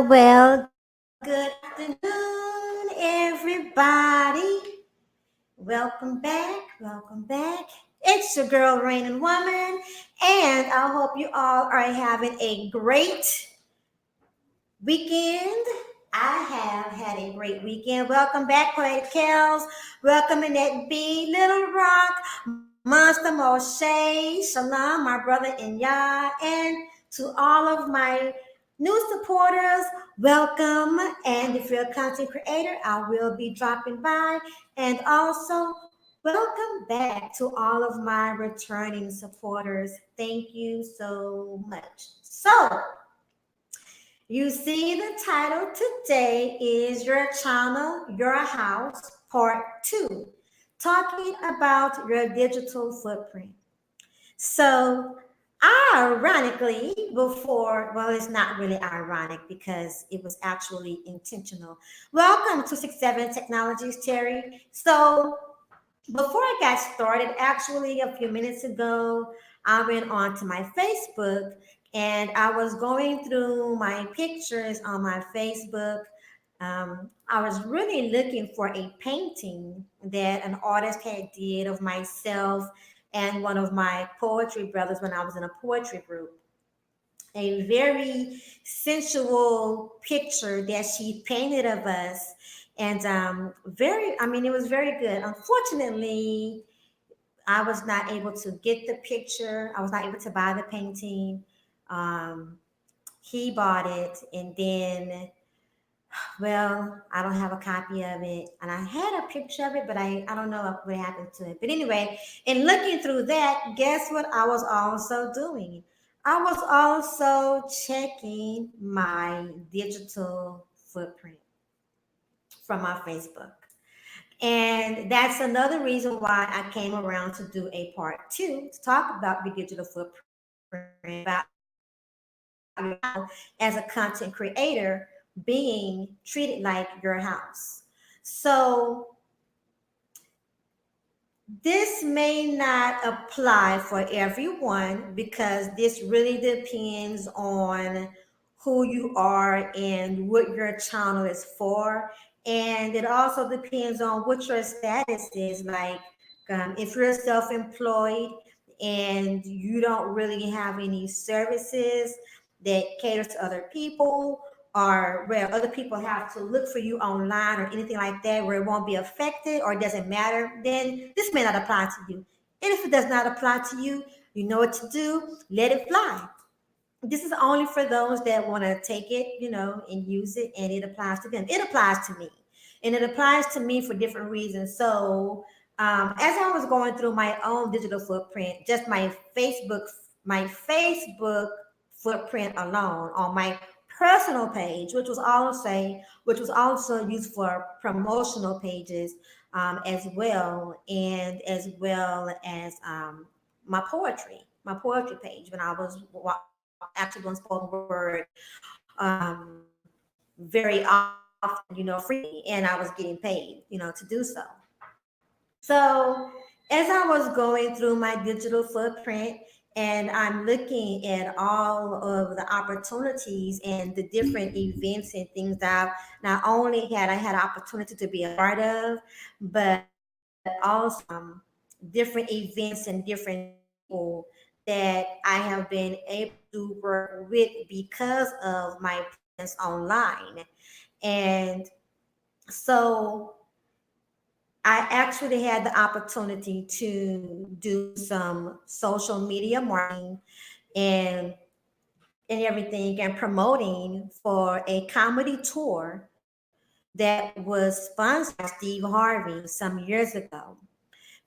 Well. Good afternoon, everybody. Welcome back. Welcome back. It's your girl, Rain and Woman, and I hope you all are having a great weekend. I have had a great weekend. Welcome back, Poetic Kels. Welcome Annette B, Little Rock, Monster Moshe, Shalom, my brother Inya, and to all of my new supporters, welcome. And if you're a content creator, I will be dropping by. And also, welcome back to all of my returning supporters. Thank you so much. So, you see, the title today is Your Channel, Your House, Part 2, talking about your digital footprint. So, ironically, well, it's not really ironic because it was actually intentional. Welcome to 67 Technologies, Terry. So, before I got started, actually, a few minutes ago, I went on to my Facebook and I was going through my pictures on my Facebook. I was really looking for a painting that an artist had did of myself and one of my poetry brothers when I was in a poetry group. A very sensual picture that she painted of us, and it was very good. Unfortunately, I was not able to get the picture. I was not able to buy the painting. Um, he bought it, and then Well, I don't have a copy of it, and I had a picture of it, but I don't know what happened to it. But anyway, in looking through that, guess what I was also doing? I was also checking my digital footprint from my Facebook. And that's another reason why I came around to do a part two to talk about your digital footprint, about your channel as a content creator being treated like your house. So this may not apply for everyone because this really depends on who you are and what your channel is for. And it also depends on what your status is. Like, if you're self employed and you don't really have any services that caters to other people, or where other people have to look for you online or anything like that, where it won't be affected or it doesn't matter, then this may not apply to you. And if it does not apply to you, you know what to do. Let it fly. This is only for those that want to take it, and use it, and it applies to them. It applies to me, and it applies to me for different reasons. So, as I was going through my own digital footprint, just my Facebook footprint alone on my personal page, which was also used for promotional pages, as well, and as well as my poetry page when I was actually doing spoken word, very often, freely, and I was getting paid, to do so. So as I was going through my digital footprint and I'm looking at all of the opportunities and the different events and things that not only had I had opportunity to be a part of, but also different events and different people that I have been able to work with because of my presence online. And so I actually had the opportunity to do some social media marketing and everything and promoting for a comedy tour that was sponsored by Steve Harvey some years ago.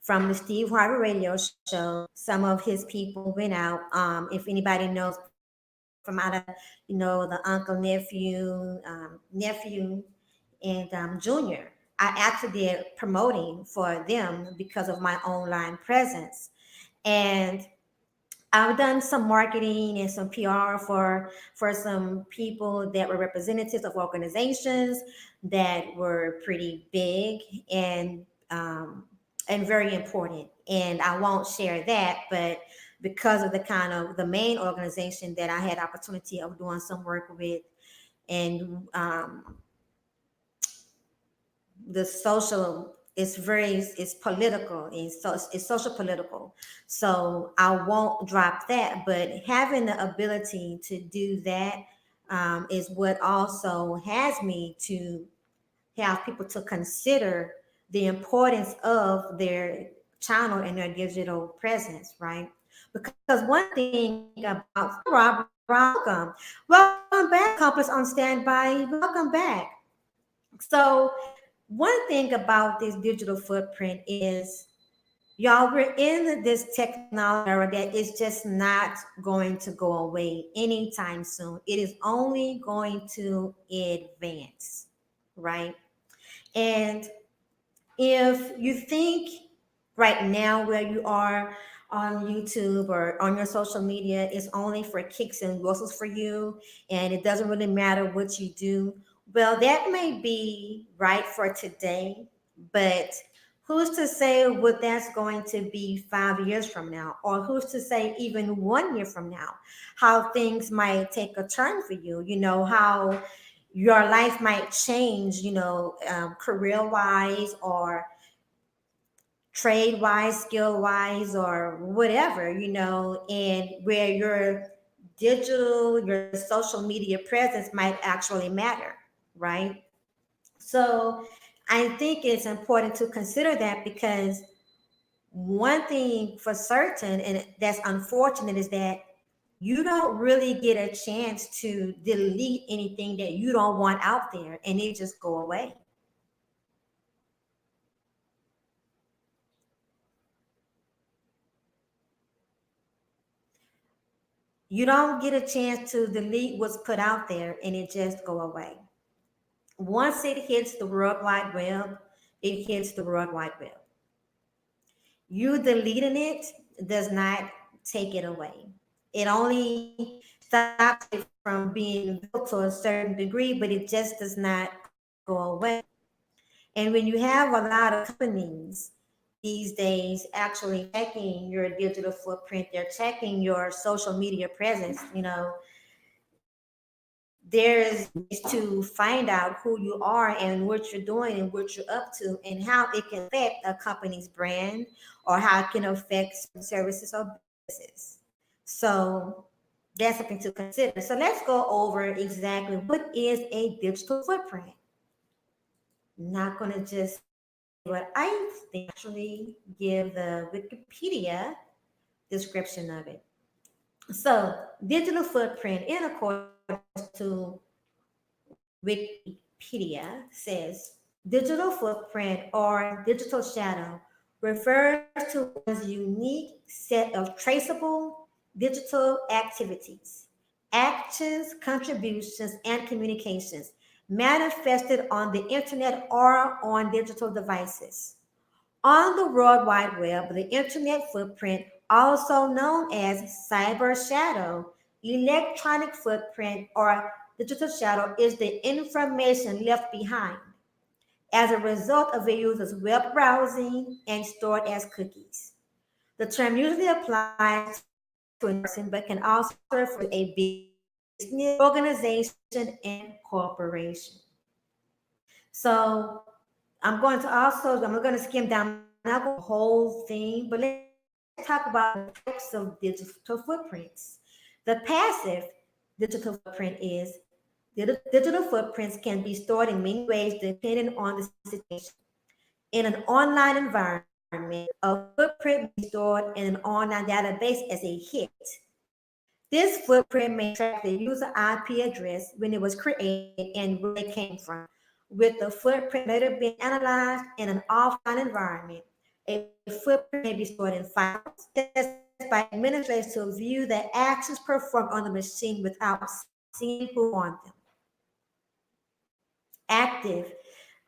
From the Steve Harvey radio show, some of his people went out. If anybody knows from out of, the uncle, nephew, and junior, I actually did promoting for them because of my online presence. And I've done some marketing and some PR for some people that were representatives of organizations that were pretty big and and very important. And I won't share that, but because of the kind of the main organization that I had opportunity of doing some work with, and the social it's political, and so it's social political, so I won't drop that. But having the ability to do that, is what also has me to have people to consider the importance of their channel and their digital presence, right? Because one thing about Robert, welcome back, Compass on standby, welcome back. So one thing about this digital footprint is, y'all, we're in this technology era that is just not going to go away anytime soon. It is only going to advance, right? And if you think right now where you are on YouTube or on your social media is only for kicks and whistles for you, and it doesn't really matter what you do, well, that may be right for today, but who's to say what that's going to be 5 years from now, or who's to say even 1 year from now, how things might take a turn for you, how your life might change, career wise or trade wise, skill wise, or whatever, and where your social media presence might actually matter, right? So I think it's important to consider that, because one thing for certain, and that's unfortunate, is that you don't really get a chance to delete anything that you don't want out there and it just go away. You don't get a chance to delete what's put out there and it just go away. Once it hits the World Wide Web, it hits the World Wide Web. You deleting it does not take it away. It only stops it from being visible to a certain degree, but it just does not go away. And when you have a lot of companies these days actually checking your digital footprint, they're checking your social media presence, there's ways to find out who you are and what you're doing and what you're up to and how it can affect a company's brand or how it can affect certain services or businesses. So that's something to consider. So let's go over exactly what is a digital footprint. Not going to just say what I think, actually give the Wikipedia description of it. So, digital footprint, in accordance to Wikipedia, says digital footprint or digital shadow refers to one's unique set of traceable digital activities, actions, contributions, and communications manifested on the internet or on digital devices. On the World Wide Web, the internet footprint, also known as cyber shadow, electronic footprint, or digital shadow, is the information left behind as a result of a user's web browsing and stored as cookies. The term usually applies to an individual person but can also refer to a business, organization, and corporation. So I'm going to skim down. I'm not going to go the whole thing, but let's talk about the types of digital footprints. The passive digital footprint is digital footprints can be stored in many ways depending on the situation. In an online environment, a footprint may be stored in an online database as a hit. This footprint may track the user IP address when it was created and where it came from, with the footprint later being analyzed in an offline environment. A footprint may be stored in files, accessed by administrators to view the actions performed on the machine without seeing who on them. Active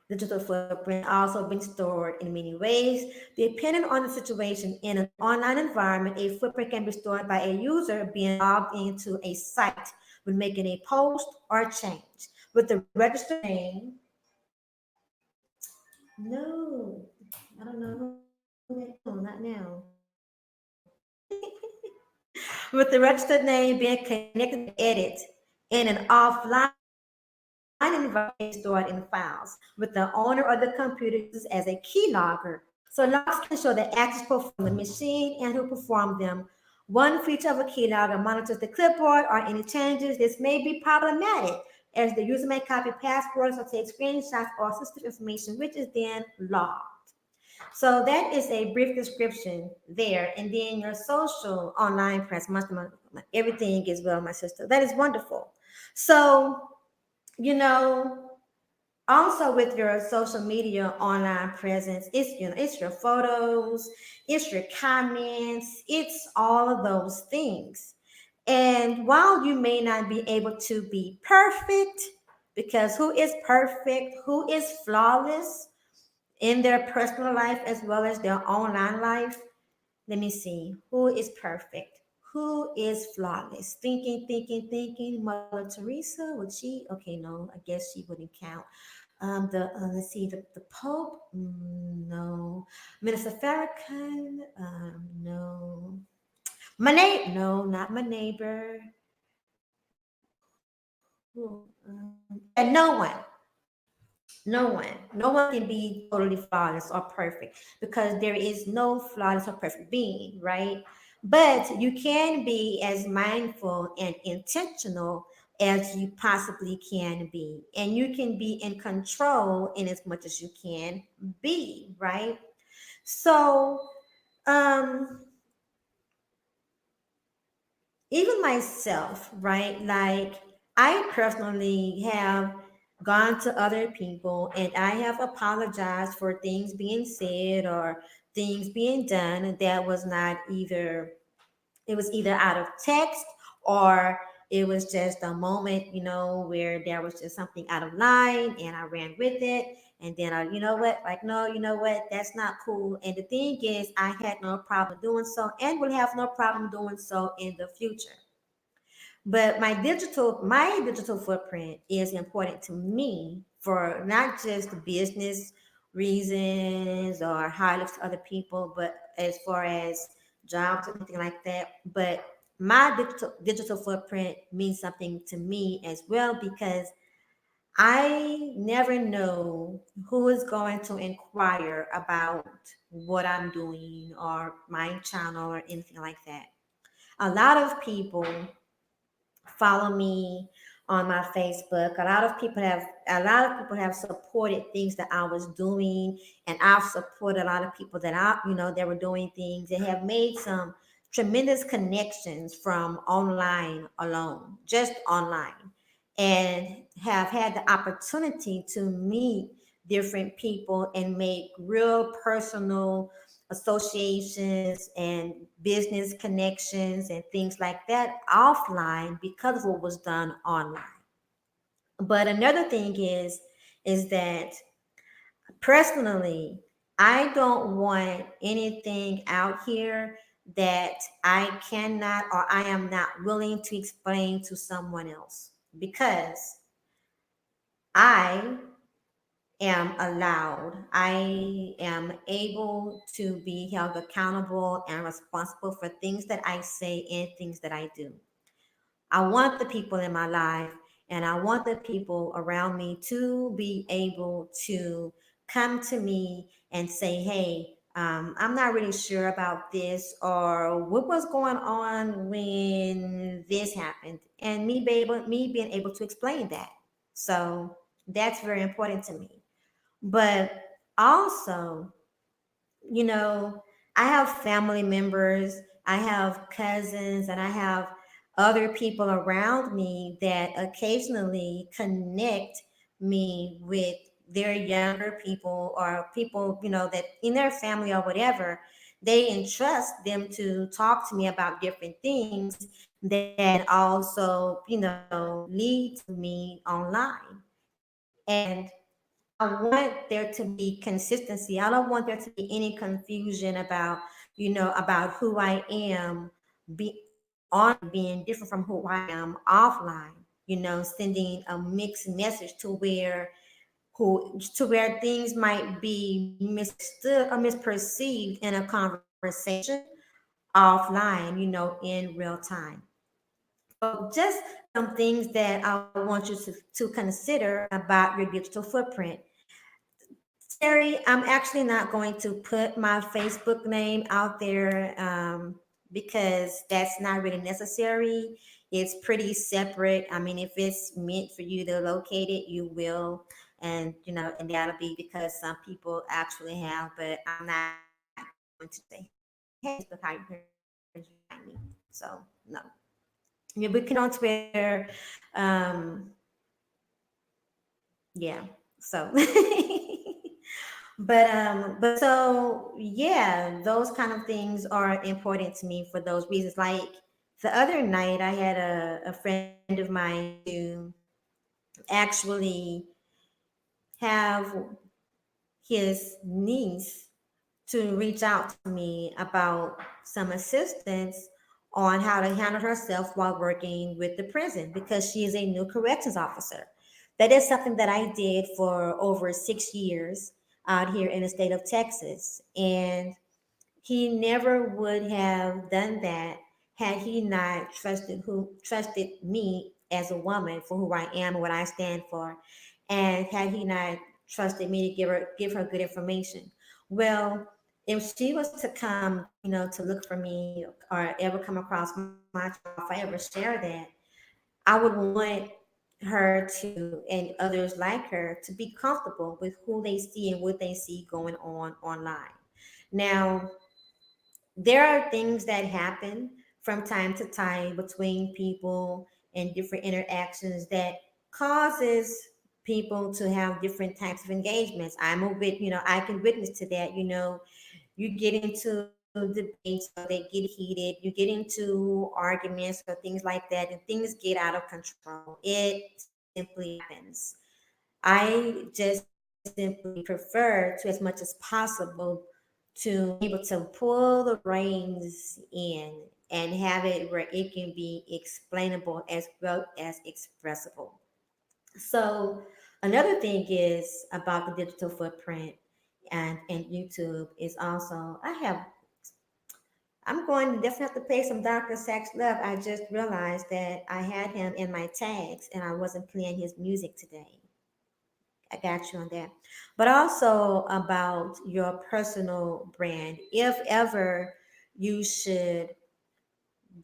digital footprint also being stored in many ways. Depending on the situation in an online environment, a footprint can be stored by a user being logged into a site when making a post or change. With the registered name, no, I don't know who that. No, not now. With the registered name being connected to edit in an offline environment stored in files with the owner or the computer uses as a keylogger. So logs can show the actions performed on the machine and who performed them. One feature of a keylogger monitors the clipboard or any changes. This may be problematic as the user may copy passwords or take screenshots or system information, which is then logged. So that is a brief description there. And then your social online presence, everything is well, my sister. That is wonderful. So, you know, also with your social media online presence, it's your photos, it's your comments, it's all of those things. And while you may not be able to be perfect, because who is perfect, who is flawless in their personal life as well as their online life? Let me see. Who is perfect? Who is flawless? Thinking. Mother Teresa, would she? Okay, no, I guess she wouldn't count. The let's see, the Pope, no. Minister Farrakhan, no. No, not my neighbor. Yeah, no one can be totally flawless or perfect because there is no flawless or perfect being, right? But you can be as mindful and intentional as you possibly can be, and you can be in control in as much as you can be, right? So um even myself, right? Like I personally have gone to other people and I have apologized for things being said or things being done that was not either, it was either out of text or it was just a moment, where there was just something out of line and I ran with it. And then I, like, no, that's not cool. And the thing is, I had no problem doing so and will have no problem doing so in the future. But my digital footprint is important to me for not just business reasons or how it looks to other people, but as far as jobs or anything like that. But my digital footprint means something to me as well because I never know who is going to inquire about what I'm doing or my channel or anything like that. A lot of people follow me on my Facebook. A lot of people have supported things that I was doing, and I've supported a lot of people that were doing things and have made some tremendous connections from online alone, just online, and have had the opportunity to meet different people and make real personal associations and business connections and things like that offline because of what was done online. But another thing is that personally, I don't want anything out here that I cannot or I am not willing to explain to someone else because I I am able to be held accountable and responsible for things that I say and things that I do. I want the people in my life and I want the people around me to be able to come to me and say, hey, I'm not really sure about this, or what was going on when this happened, and me being able to explain that. So that's very important to me. But also, you know, I have family members, I have cousins, and I have other people around me that occasionally connect me with their younger people or people, that in their family or whatever, they entrust them to talk to me about different things that can also, lead to me online. And I want there to be consistency. I don't want there to be any confusion about who I am be online being different from who I am offline. Sending a mixed message to where things might be misunderstood or misperceived in a conversation offline, in real time. So just some things that I want you to consider about your digital footprint. Terry, I'm actually not going to put my Facebook name out there because that's not really necessary. It's pretty separate. I mean, if it's meant for you to locate it, you will, and that'll be because some people actually have. But I'm not going to say, "Hey, Facebook, how you heard you find me?" So no. Yeah, we can on Twitter. Um, yeah. So but so yeah, those kind of things are important to me for those reasons. Like the other night I had a friend of mine to actually have his niece to reach out to me about some assistance on how to handle herself while working with the prison because she is a new corrections officer. That is something that I did for over 6 years out here in the state of Texas. And he never would have done that had he not trusted me as a woman for who I am and what I stand for, and had he not trusted me to give her good information. Well, if she was to come, to look for me or ever come across my channel, if I ever share that, I would want her to and others like her to be comfortable with who they see and what they see going on online. Now, there are things that happen from time to time between people and different interactions that causes people to have different types of engagements. I can witness to that. You get into debates or they get heated, you get into arguments or things like that, and things get out of control. It simply happens. I just simply prefer to, as much as possible, to be able to pull the reins in and have it where it can be explainable as well as expressible. So another thing is about the digital footprint and YouTube is also I'm going to definitely have to pay some Dr. Sax love. I just realized that I had him in my tags and I wasn't playing his music today. I got you on that. But also about your personal brand. If ever you should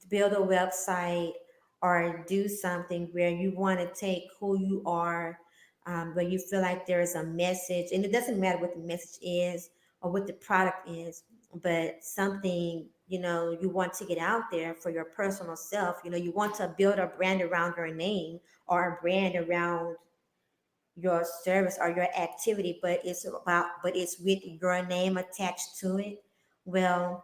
build a website or do something where you want to take who you are, where you feel like there is a message, and it doesn't matter what the message is or what the product is, but something you want to get out there for your personal self. You want to build a brand around your name or a brand around your service or your activity, but it's with your name attached to it. Well,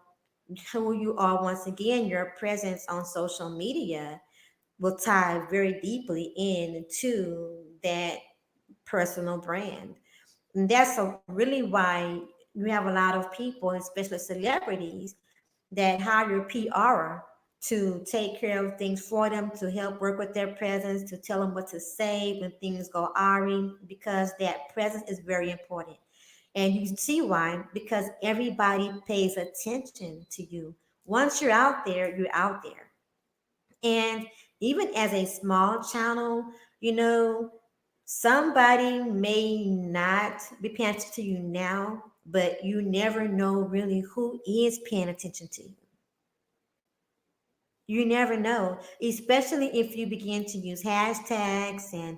who you are, once again, your presence on social media will tie very deeply into that personal brand. And that's really why you have a lot of people, especially celebrities, that hire PR to take care of things for them, to help work with their presence, to tell them what to say when things go awry, because that presence is very important. And you see why? Because everybody pays attention to you. Once you're out there, you're out there. And even as a small channel, you know, somebody may not be paying attention to you now, but you never know really who is paying attention to you. You never know, especially if you begin to use hashtags and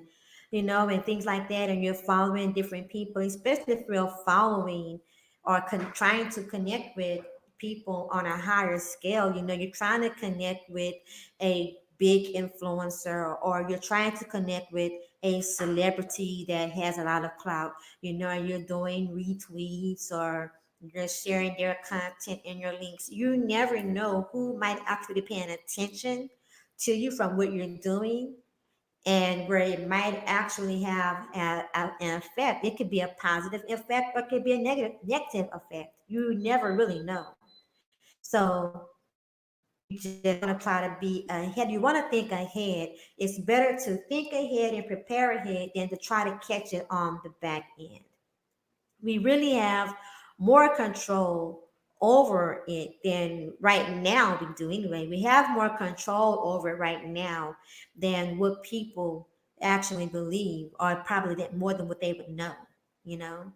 things like that, and you're following different people, especially if you're following or trying to connect with people on a higher scale. You're trying to connect with a big influencer, or you're trying to connect with a celebrity that has a lot of clout. You're doing retweets or you're sharing their content and your links. You never know who might actually be paying attention to you from what you're doing, and where it might actually have an effect. It could be a positive effect or it could be a negative effect. You never really know. So you just want to try to be ahead. You want to think ahead. It's better to think ahead and prepare ahead than to try to catch it on the back end. We really have more control over it than right now we do anyway. We have more control over it right now than what people actually believe, or probably that more than what they would know, you know?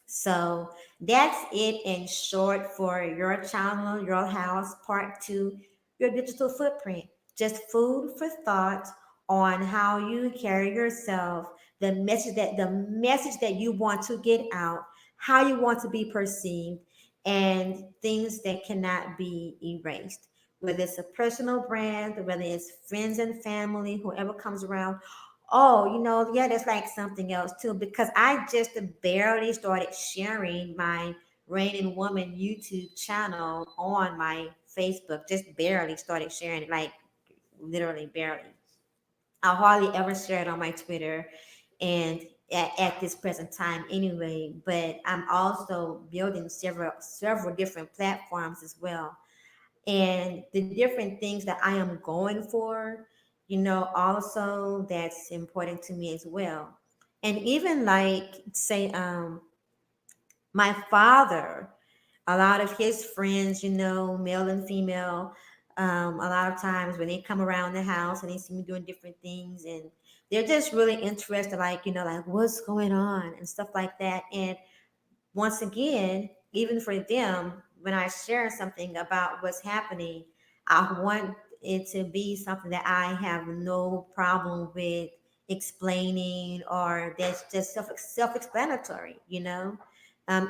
So that's it in short for your channel, your house, part two, your digital footprint. Just food for thought on how you carry yourself, the message that you want to get out, how you want to be perceived, and things that cannot be erased. Whether it's a personal brand, whether it's friends and family, whoever comes around. Oh, yeah, that's like something else too, because I just barely started sharing my Raining Woman YouTube channel on my Facebook. Just barely started sharing it, like literally barely. I hardly ever share it on my Twitter and at this present time anyway, but I'm also building several different platforms as well, and the different things that I am going for, also that's important to me as well. And even like say my father, a lot of his friends, male and female, a lot of times when they come around the house and they see me doing different things, and they're just really interested, like, like what's going on and stuff like that. And once again, even for them, when I share something about what's happening, I want it to be something that I have no problem with explaining, or that's just self explanatory,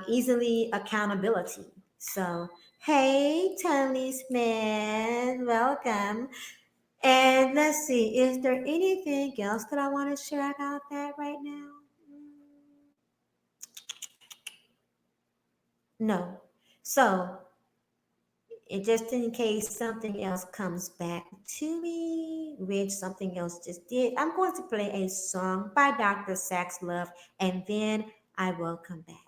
easily accountability. So, Hey, Tony Smith, welcome. And let's see, is there anything else that I want to share about that right now? No. So, just in case something else comes back to me, which something else just did, I'm going to play a song by Dr. Sax Love, and then I will come back.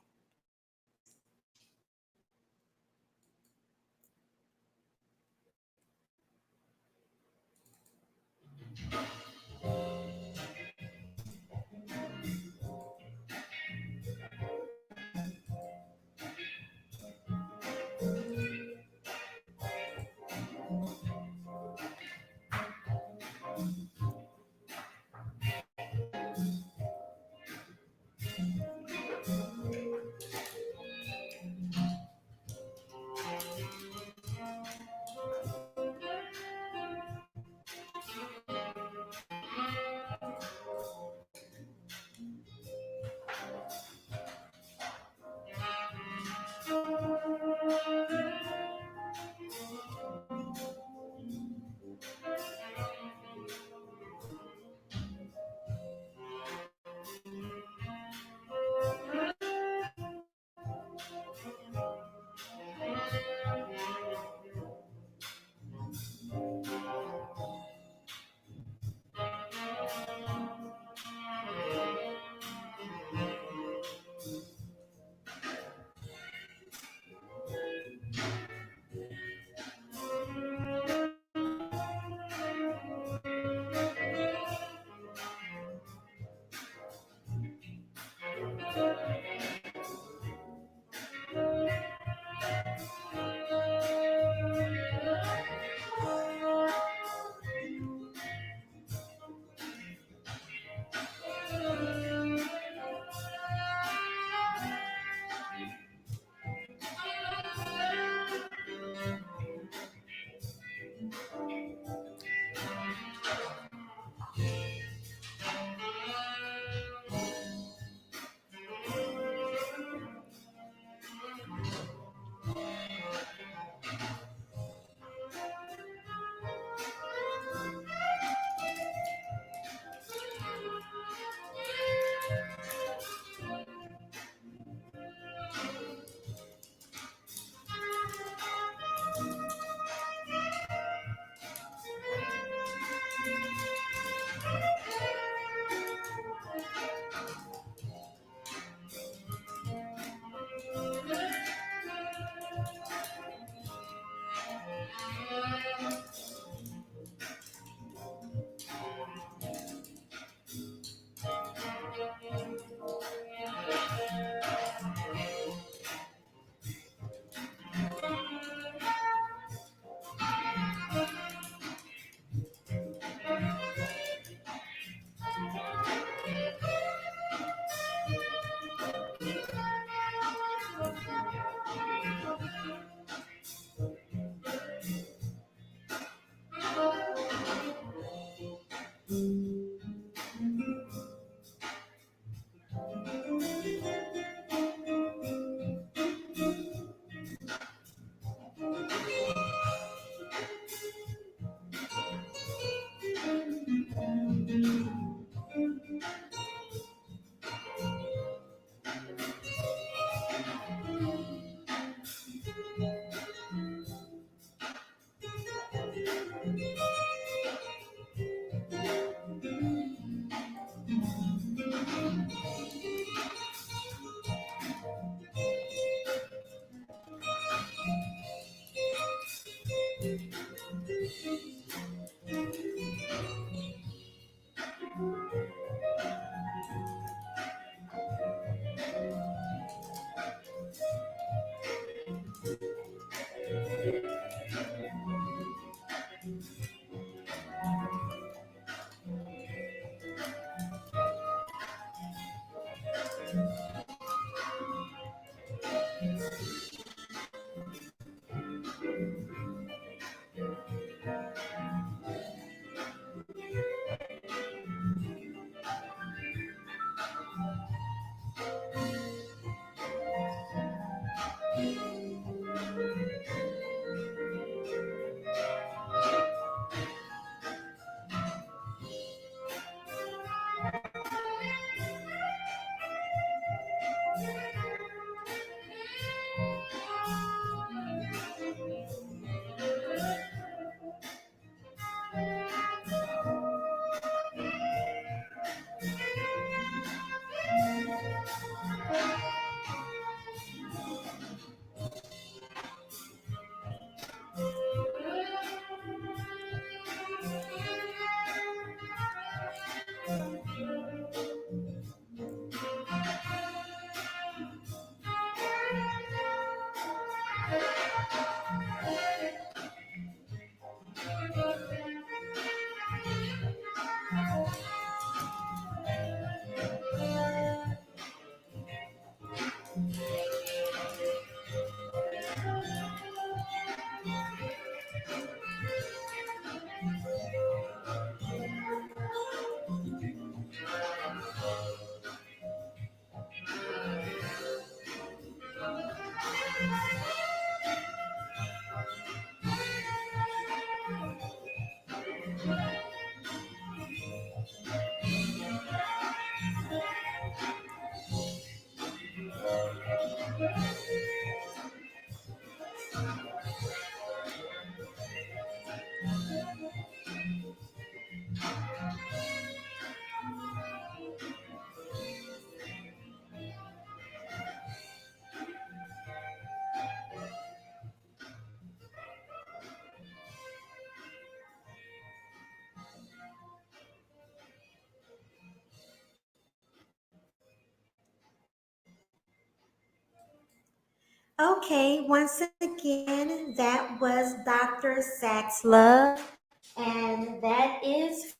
Okay, once again, that was Dr. Sax Love, and that is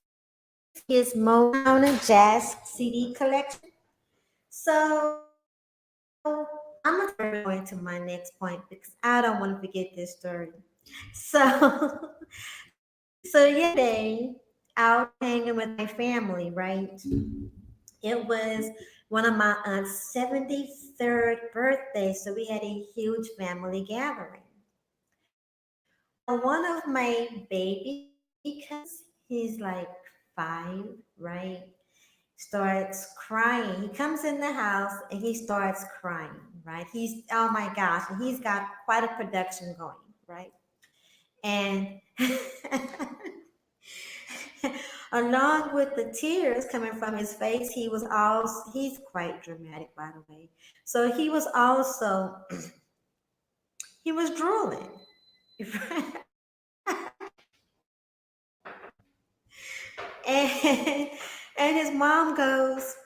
his Motown Jazz CD collection. So I'm gonna turn going to my next point because I don't want to forget this story. So, so yesterday, out hanging with my family, right? It was one of my aunt's 73rd birthday, so we had a huge family gathering. Well, one of my baby cousins, he's like 5, right? Starts crying. He comes in the house and he starts crying, right? He's, oh my gosh, and he's got quite a production going, right? And along with the tears coming from his face, he's quite dramatic, by the way. So he was also, he was drooling. and, and his mom goes,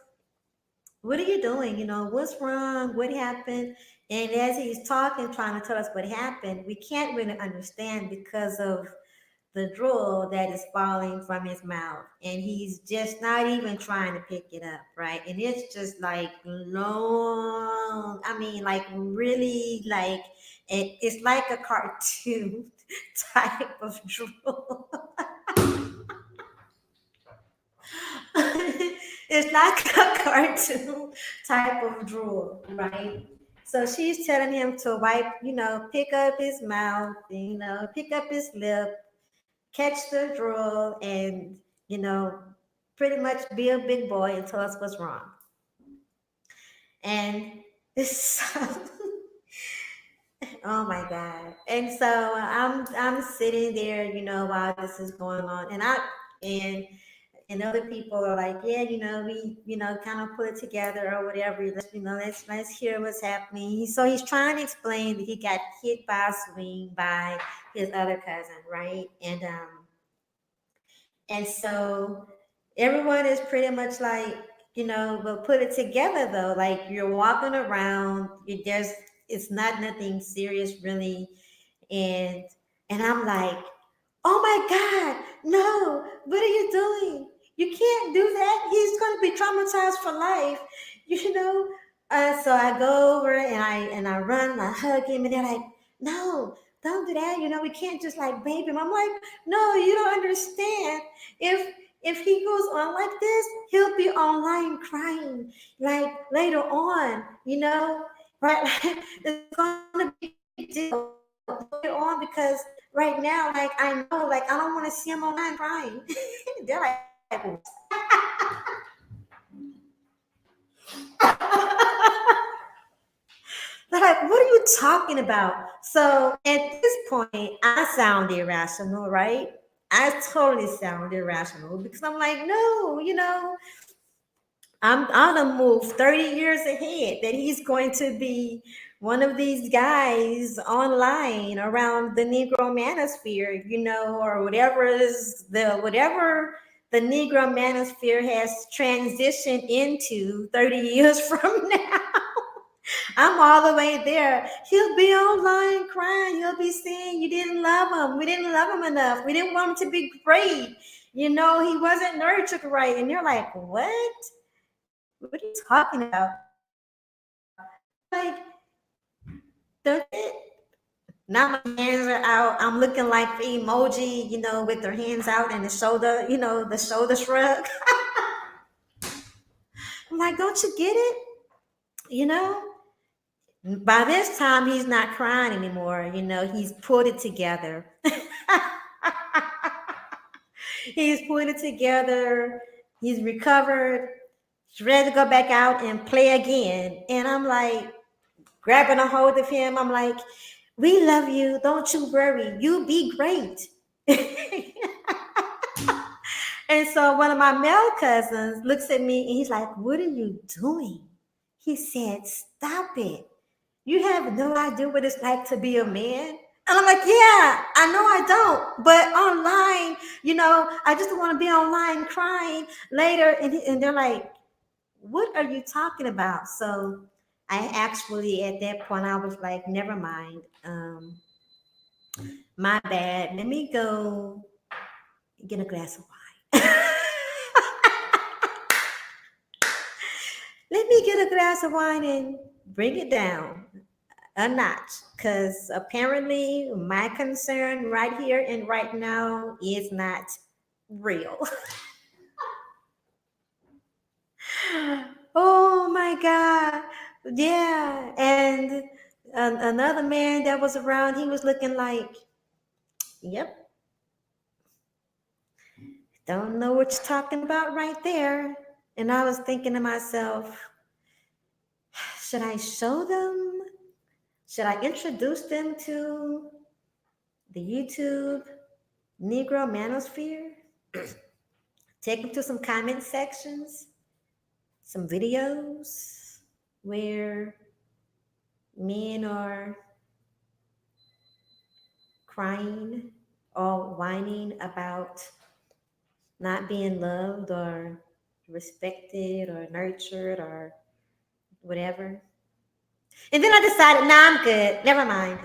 what are you doing? What's wrong? What happened? And as he's talking, trying to tell us what happened, we can't really understand because of the drool that is falling from his mouth. And he's just not even trying to pick it up, right? And it's just like long, I mean, like really like, it's like a cartoon type of drool. It's like a cartoon type of drool, right? So she's telling him to wipe, pick up his mouth, pick up his lip, catch the drool, and, you know, pretty much be a big boy and tell us what's wrong. And so, oh my God. And so I'm sitting there, while this is going on, and other people are like, yeah, we, kind of put it together or whatever. Let's hear what's happening. So he's trying to explain that he got hit by a swing by his other cousin, right? And so everyone is pretty much like, we'll put it together though. Like you're walking around, it's not nothing serious really, and I'm like, oh my God, no, what are you doing? You can't do that. He's going to be traumatized for life, you know. So I go over and I run and I hug him, and they're like, no, don't do that. We can't just like baby him. I'm like, no, you don't understand. If he goes on like this, he'll be online crying like later on, right? It's going to be a big deal later on because right now, like I know, like I don't want to see him online crying. They're like, they're like, what are you talking about? So at this point, I sound irrational, right? I totally sound irrational because I'm like, no, I'm gonna move 30 years ahead that he's going to be one of these guys online around the Negro manosphere, or whatever the Negro manosphere has transitioned into 30 years from now. I'm all the way there. He'll be online crying. He'll be saying, "You didn't love him. We didn't love him enough. We didn't want him to be great. He wasn't nurtured right." And you're like, "What? What are you talking about?" Like, don't it? Now my hands are out. I'm looking like the emoji, with their hands out and the shoulder, the shoulder shrug. I'm like, don't you get it? You know? By this time, he's not crying anymore. He's put it together. He's put it together. He's recovered. He's ready to go back out and play again. And I'm like, grabbing a hold of him. I'm like, we love you. Don't you worry. You be great. And so one of my male cousins looks at me and he's like, what are you doing? He said, stop it. You have no idea what it's like to be a man. And I'm like, yeah, I know I don't. But online, I just want to be online crying later. And they're like, what are you talking about? So I actually, at that point, I was like, never mind. My bad. Let me go get a glass of wine. Let me get a glass of wine and bring it down a notch. Because apparently, my concern right here and right now is not real. Oh my God. Yeah. And another man that was around, he was looking like, yep, don't know what you're talking about right there. And I was thinking to myself, should I show them? Should I introduce them to the YouTube Negro Manosphere? Take them to some comment sections, some videos where men are crying or whining about not being loved or respected or nurtured or whatever. And then I decided, nah, I'm good. Never mind.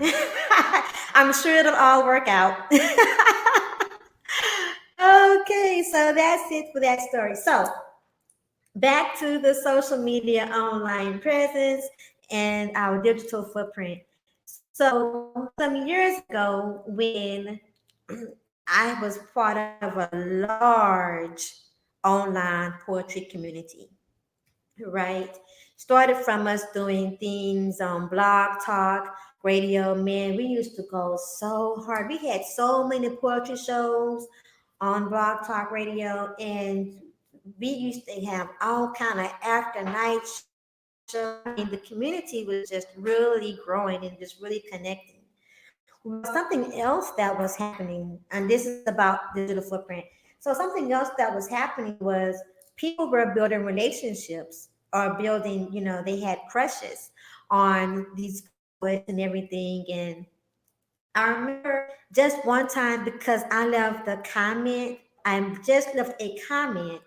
I'm sure it'll all work out. Okay, so that's it for that story. So back to the social media online presence and our digital footprint. So some years ago, when I was part of a large online poetry community, right? Started from us doing things on Blog Talk, radio. Man, we used to go so hard. We had so many poetry shows on Blog Talk Radio, and we used to have all kind of after night shows. I mean, the community was just really growing and just really connecting. Well, something else that was happening, and this is about digital footprint. So something else that was happening was people were building relationships or building, they had crushes on these poets and everything. And I remember just one time because I left a comment, I just left a comment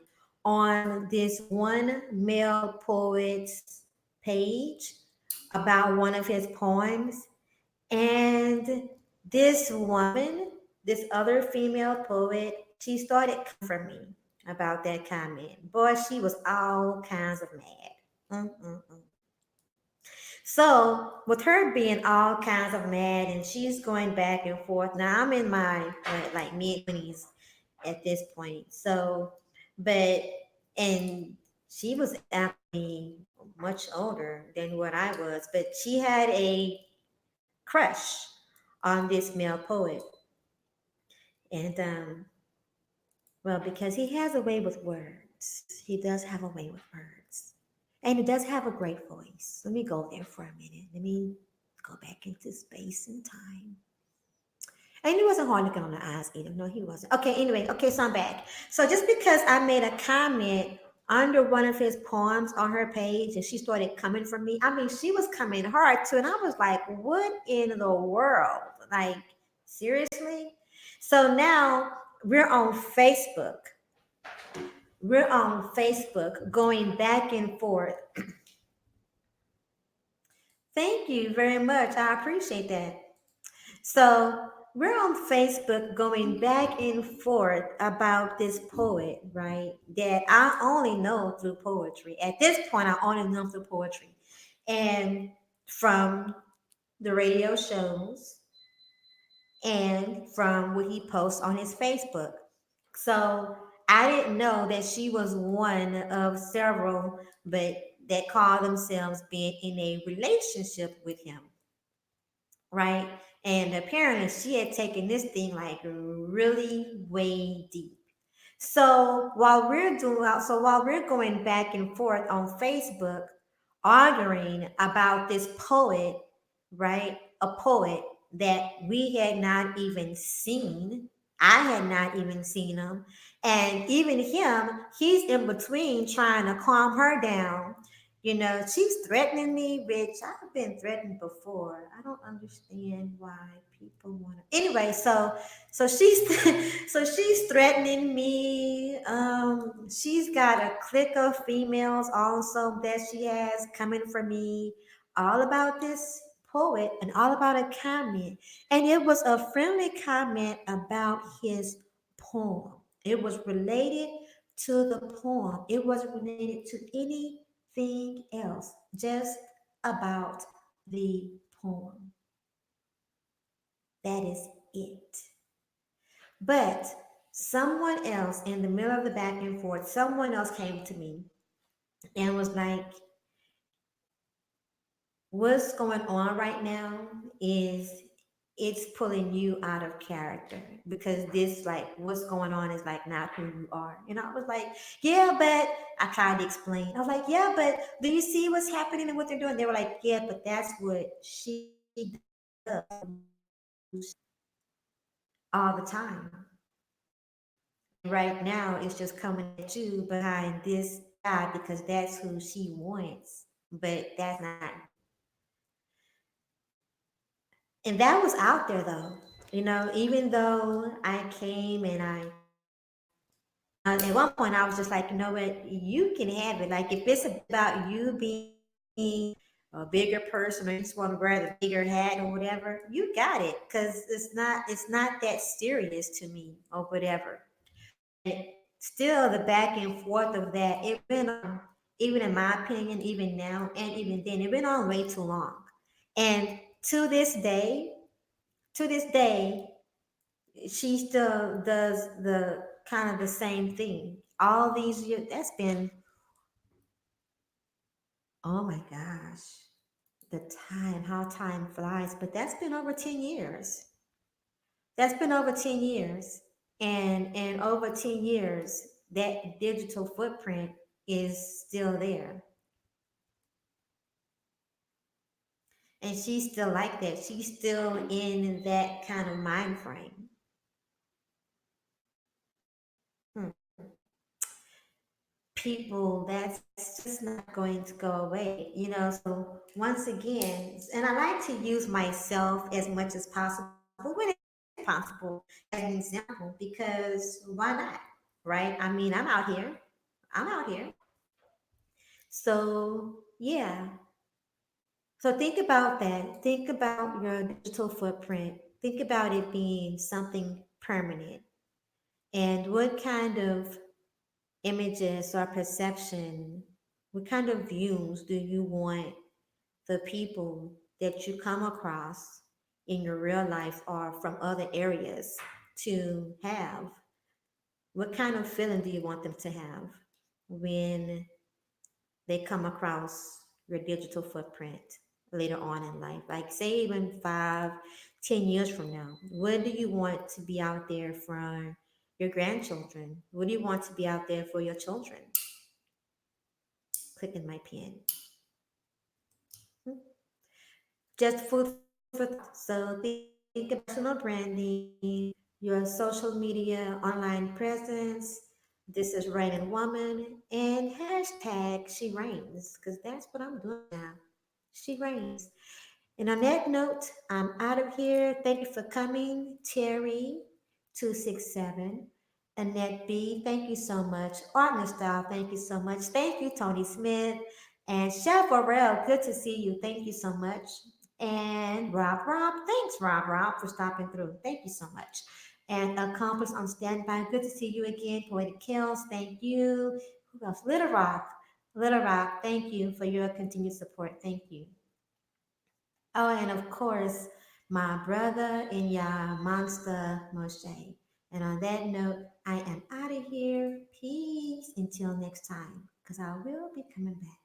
on this one male poet's page about one of his poems. And this woman, this other female poet, she started coming for me about that comment. Boy, she was all kinds of mad. Mm-mm-mm. So, with her being all kinds of mad and she's going back and forth, now I'm in my like mid 20s at this point. So, but, and she was actually much older than what I was, but she had a crush on this male poet. And well, because he has a way with words. He does have a way with words. And he does have a great voice. Let me go there for a minute. Let me go back into space and time. And he wasn't hard looking on the eyes either. No, he wasn't. Okay, anyway, okay, so I'm back. So just because I made a comment under one of his poems on her page and she started coming for me, I mean, she was coming hard too. And I was like, what in the world? Like, seriously? So now we're on Facebook. We're on Facebook going back and forth. Thank you very much. I appreciate that. So we're on Facebook going back and forth about this poet, right? That I only know through poetry. At this point, I only know through poetry. And from the radio shows and from what he posts on his Facebook. So I didn't know that she was one of several, but that call themselves being in a relationship with him, right? And apparently she had taken this thing like really way deep. So while we're going back and forth on Facebook, arguing about this poet, right? A poet that we had not even seen. I had not even seen him, and even him, he's in between trying to calm her down. She's threatening me, which I've been threatened before. I don't understand why people want to. Anyway, so she's so she's threatening me. She's got a clique of females also that she has coming for me, all about this poet and all about a comment. And it was a friendly comment about his poem. It was related to the poem. It wasn't related to anything else, just about the poem. That is it. But someone else in the middle of the back and forth, someone else came to me and was like, what's going on right now is it's pulling you out of character because this like what's going on is like not who you are. I was like, yeah, but I tried to explain. I was like, yeah, but do you see what's happening and what they're doing? They were like, yeah, but that's what she all the time. And right now it's just coming at you behind this guy because that's who she wants. But that's not. And that was out there though. Even though I came and at one point I was just like, you know what, you can have it. Like if it's about you being a bigger person or you just want to wear the bigger hat or whatever, you got it. Cause it's not that serious to me or whatever. And still the back and forth of that, it went on, even in my opinion, even now and even then, it went on way too long. And to this day, to this day, she still does the kind of the same thing. All these years, that's been, oh my gosh, the time, how time flies, but that's been over 10 years. That's been over 10 years. And over 10 years, that digital footprint is still there. And she's still like that. She's still in that kind of mind frame. Hmm. People, that's just not going to go away. So once again, and I like to use myself as much as possible when it's possible as an example because why not? Right? I mean, I'm out here. I'm out here. So yeah. So think about that. Think about your digital footprint. Think about it being something permanent. And what kind of images or perception, what kind of views do you want the people that you come across in your real life or from other areas to have? What kind of feeling do you want them to have when they come across your digital footprint later on in life? Like, say, even 5, 10 years from now, what do you want to be out there for your grandchildren? What do you want to be out there for your children? Clicking my pen. Just food for thought. So think about personal branding, your social media, online presence. This is Raining Woman and hashtag she reigns because that's what I'm doing now. She reigns. And on that note, I'm out of here. Thank you for coming, Terry267. Annette B, thank you so much. Art Style, thank you so much. Thank you, Tony Smith. And Chef Orel, good to see you. Thank you so much. And Rob, thanks, Rob, for stopping through. Thank you so much. And Accomplice on standby, good to see you again. Poetic Kills, thank you. Who else? Little Rock, thank you for your continued support. Thank you. Oh, and of course, my brother in Yah, Monster Moshe. And on that note, I am out of here. Peace until next time, because I will be coming back.